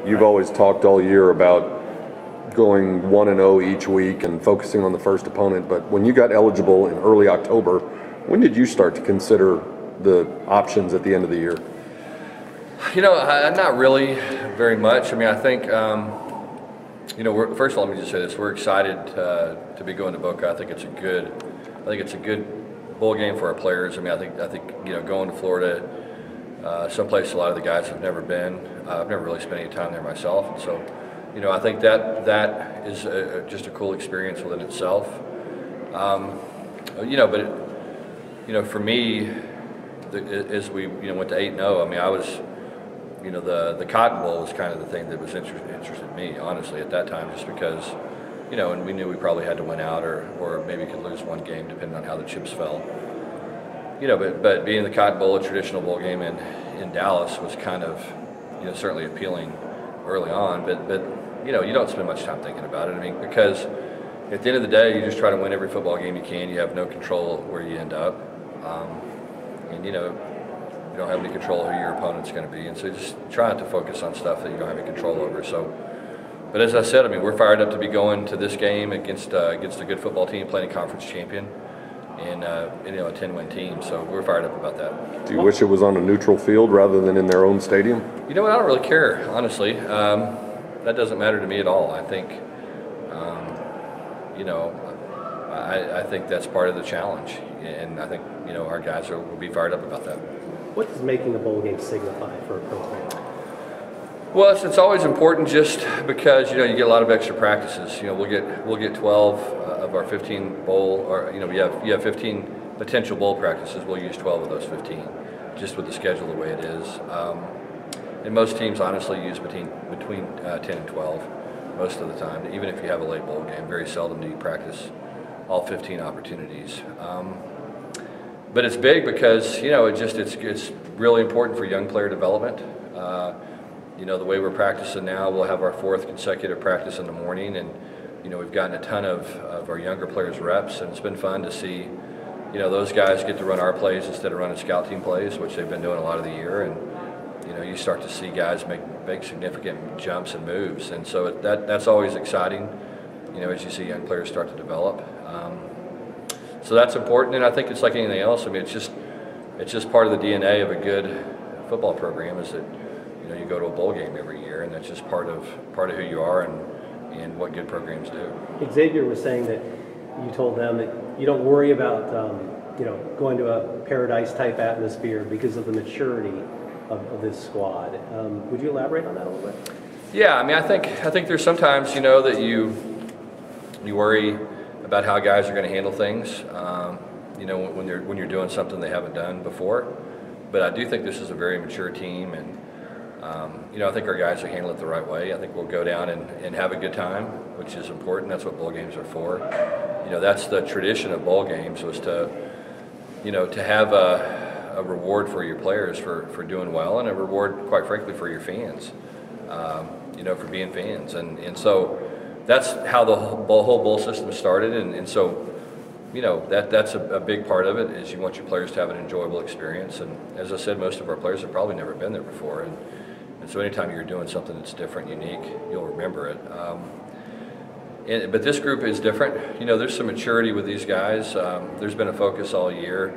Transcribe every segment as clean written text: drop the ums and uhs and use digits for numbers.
you've always talked all year about going 1-0 each week and focusing on the first opponent, but when you got eligible in early October, when did you start to consider the options at the end of the year? You know, not really very much. I mean, I think, you know, first of all, let me just say this: we're excited to be going to Boca. I think it's a good bowl game for our players. I mean, I think you know, going to Florida, someplace a lot of the guys have never been. I've never really spent any time there myself, and so, you know, I think that is just a cool experience within itself. You know, but you know, for me, as we went to 8-0, I mean, I was, you know, the Cotton Bowl was kind of the thing that was interested me, honestly, at that time, just because, you know, and we knew we probably had to win out or maybe could lose one game depending on how the chips fell. You know, but being the Cotton Bowl, a traditional bowl game in Dallas, was kind of, you know, certainly appealing early on, but you know, you don't spend much time thinking about it. I mean, because at the end of the day, you just try to win every football game you can. You have no control where you end up, and you know, you don't have any control of who your opponent's going to be, and so just trying to focus on stuff that you don't have any control over. So, but as I said, I mean, we're fired up to be going to this game against a good football team, playing a conference champion, and you know, a 10-win team. So we're fired up about that. Do you wish it was on a neutral field rather than in their own stadium? You know what? I don't really care, honestly. That doesn't matter to me at all. I think, you know, I think that's part of the challenge, and I think, you know, our guys will be fired up about that. What does making a bowl game signify for a program? Well, it's always important, just because, you know, you get a lot of extra practices. You know, we'll get 12 of our 15 bowl, or, you know, you have 15 potential bowl practices. We'll use 12 of those 15, just with the schedule the way it is. And most teams honestly use between 10 and 12 most of the time, even if you have a late bowl game. Very seldom do you practice all 15 opportunities. But it's big because, you know, it's really important for young player development. You know, the way we're practicing now, we'll have our 4th consecutive practice in the morning, and, you know, we've gotten a ton of our younger players reps, and it's been fun to see, you know, those guys get to run our plays instead of running scout team plays, which they've been doing a lot of the year. And you know, you start to see guys make significant jumps and moves, and so that's always exciting, you know, as you see young players start to develop. So that's important, and I think it's like anything else. I mean, it's just part of the DNA of a good football program, is that, you know, you go to a bowl game every year, and that's just part of who you are and what good programs do. Xavier was saying that you told them that you don't worry about you know, going to a paradise type atmosphere because of the maturity of this squad. Would you elaborate on that a little bit? Yeah, I mean, I think there's sometimes, you know, that you worry about how guys are going to handle things, you know, when you're doing something they haven't done before. But I do think this is a very mature team, and you know, I think our guys will handle it the right way. I think we'll go down and have a good time, which is important. That's what bowl games are for. You know, that's the tradition of bowl games, was to, you know, to have a reward for your players for doing well, and a reward, quite frankly, for your fans, you know, for being fans. And so that's how the whole bowl system started. And so, you know, that's a big part of it, is you want your players to have an enjoyable experience. And as I said, most of our players have probably never been there before. And so anytime you're doing something that's different, unique, you'll remember it. But this group is different. You know, there's some maturity with these guys. There's been a focus all year.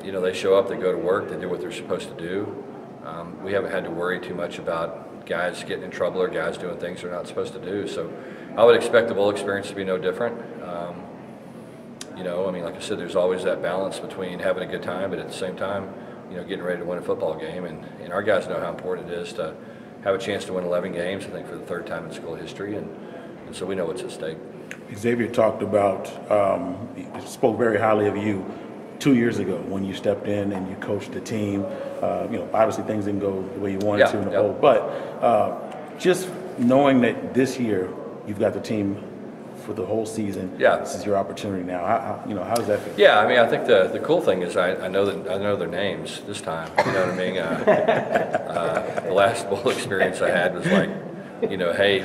You know, they show up, they go to work, they do what they're supposed to do. We haven't had to worry too much about guys getting in trouble or guys doing things they're not supposed to do. So I would expect the bowl experience to be no different. You know, I mean, like I said, there's always that balance between having a good time, but at the same time, you know, getting ready to win a football game. And our guys know how important it is to have a chance to win 11 games, I think, for the 3rd time in school history. And so we know what's at stake. Xavier talked about, he spoke very highly of you 2 years ago when you stepped in and you coached the team. You know, obviously things didn't go the way you wanted to in the bowl, but just knowing that this year you've got the team for the whole season, this is your opportunity now. You know, how does that feel? Yeah, I mean, I think the cool thing is I know their names this time. You know what I mean? The last bowl experience I had was like, you know, hey,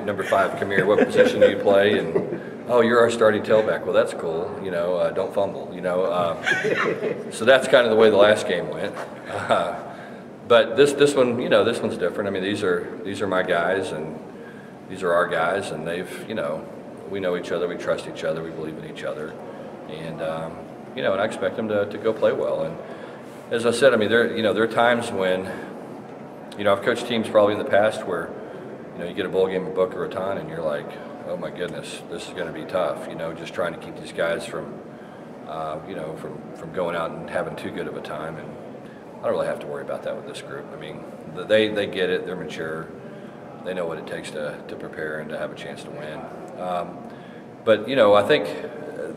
number 5, come here. What position do you play? And oh, you're our starting tailback. Well, that's cool. You know, don't fumble. You know, so that's kind of the way the last game went. But this one, you know, this one's different. I mean, these are my guys, and these are our guys, and they've, you know, we know each other, we trust each other, we believe in each other, and you know, and I expect them to go play well. And as I said, I mean, there are times when, you know, I've coached teams probably in the past where, you know, you get a bowl game in Boca Raton and you're like, oh my goodness, this is going to be tough. You know, just trying to keep these guys from, you know, from going out and having too good of a time. And I don't really have to worry about that with this group. I mean, they get it. They're mature. They know what it takes to prepare and to have a chance to win. But you know, I think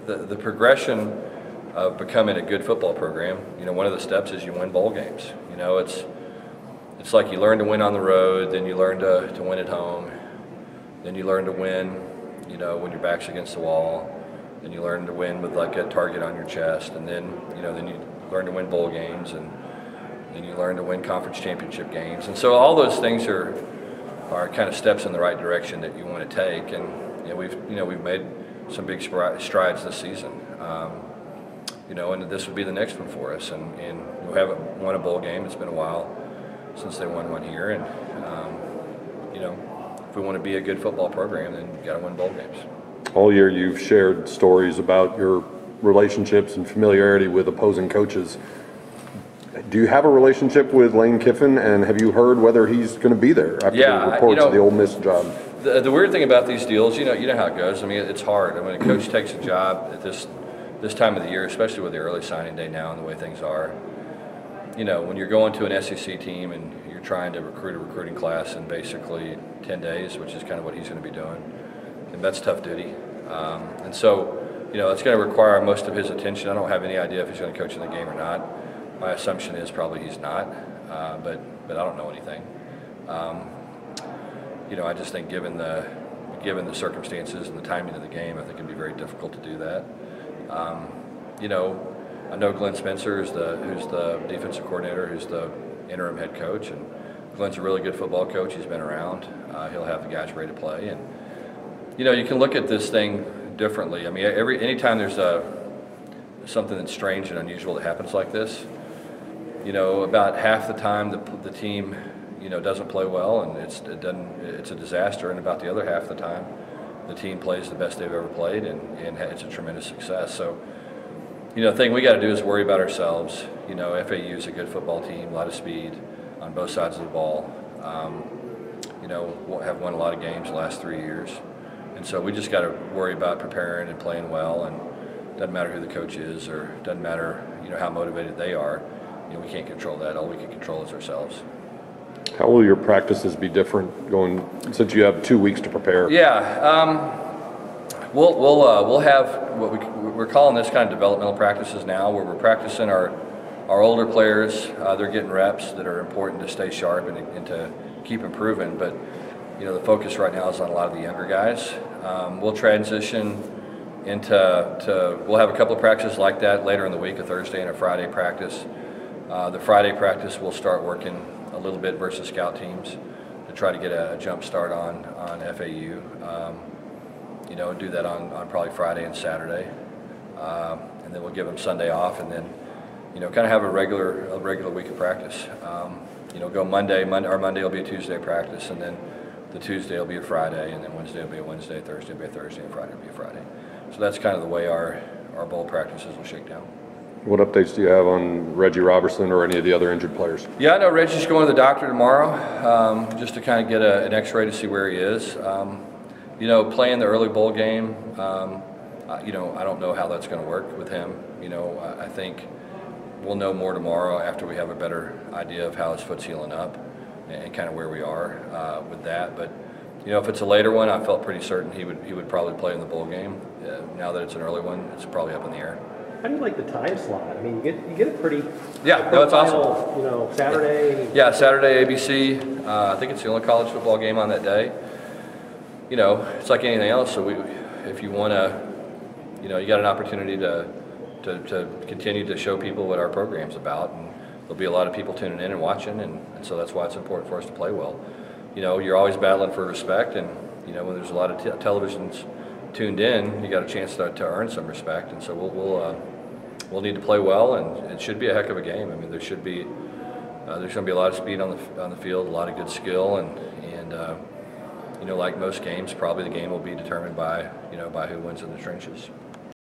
the progression of becoming a good football program, you know, one of the steps is you win bowl games. You know, it's like you learn to win on the road, then you learn to win at home, then you learn to win, you know, when your back's against the wall, then you learn to win with like a target on your chest, and then, you know, then you learn to win bowl games, and then you learn to win conference championship games. And so all those things are kind of steps in the right direction that you want to take. And you know, we've made some big strides this season. You know, and this would be the next one for us. And we haven't won a bowl game. It's been a while since they won one here. And you know, if we want to be a good football program, then you got to win bowl games. All year you've shared stories about your relationships and familiarity with opposing coaches. Do you have a relationship with Lane Kiffin, and have you heard whether he's going to be there after the reports of the Ole Miss job? The weird thing about these deals, you know how it goes. I mean, it's hard. I mean, a coach takes a job at this time of the year, especially with the early signing day now and the way things are. You know, when you're going to an SEC team and you're trying to recruit a recruiting class in basically 10 days, which is kind of what he's going to be doing, and that's tough duty. And so, you know, it's going to require most of his attention. I don't have any idea if he's going to coach in the game or not. My assumption is probably he's not, but I don't know anything. You know, I just think given the circumstances and the timing of the game, I think it'd be very difficult to do that. You know, I know Glenn Spencer who's the defensive coordinator, who's the interim head coach, and Glenn's a really good football coach. He's been around. He'll have the guys ready to play, and you know, you can look at this thing differently. I mean, anytime there's something that's strange and unusual that happens like this, you know, about half the time the team, you know, doesn't play well, and it's a disaster, and about the other half the time the team plays the best they've ever played, and it's a tremendous success. So, you know, the thing we got to do is worry about ourselves. You know, FAU is a good football team, a lot of speed on both sides of the ball. You know, have won a lot of games the last 3 years, and so we just got to worry about preparing and playing well. And it doesn't matter who the coach is, or it doesn't matter, you know, how motivated they are. You know, we can't control that. All we can control is ourselves. How will your practices be different since you have 2 weeks to prepare? Yeah, we'll have we're calling this kind of developmental practices now, where we're practicing our older players. They're getting reps that are important to stay sharp and to keep improving. But you know, the focus right now is on a lot of the younger guys. We'll transition into we'll have a couple of practices like that later in the week, a Thursday and a Friday practice. The Friday practice we'll start working a little bit versus scout teams to try to get a jump start on FAU. You know, do that on probably Friday and Saturday, and then we'll give them Sunday off, and then, you know, kind of have a regular week of practice. You know, go Monday will be a Tuesday practice, and then the Tuesday will be a Friday, and then Wednesday will be a Wednesday, Thursday will be a Thursday, and Friday will be a Friday. So that's kind of the way our bowl practices will shake down. What updates do you have on Reggie Robertson or any of the other injured players? Yeah, I know Reggie's going to the doctor tomorrow, just to kind of get an X-ray to see where he is. You know, playing the early bowl game, you know, I don't know how that's going to work with him. You know, I think we'll know more tomorrow after we have a better idea of how his foot's healing up and kind of where we are with that. But you know, if it's a later one, I felt pretty certain he would probably play in the bowl game. Now that it's an early one, it's probably up in the air. How do you like the time slot? I mean, you get a pretty no, it's awesome. You know, Saturday. Yeah, Saturday ABC. I think it's the only college football game on that day. You know, it's like anything else. So if you want to, you know, you got an opportunity to continue to show people what our program's about, and there'll be a lot of people tuning in and watching, and so that's why it's important for us to play well. You know, you're always battling for respect, and you know, when there's a lot of televisions tuned in, you got a chance to earn some respect, and so we'll need to play well, and it should be a heck of a game. I mean, there should be there's going to be a lot of speed on the field, a lot of good skill, and you know, like most games, probably the game will be determined by, you know, by who wins in the trenches.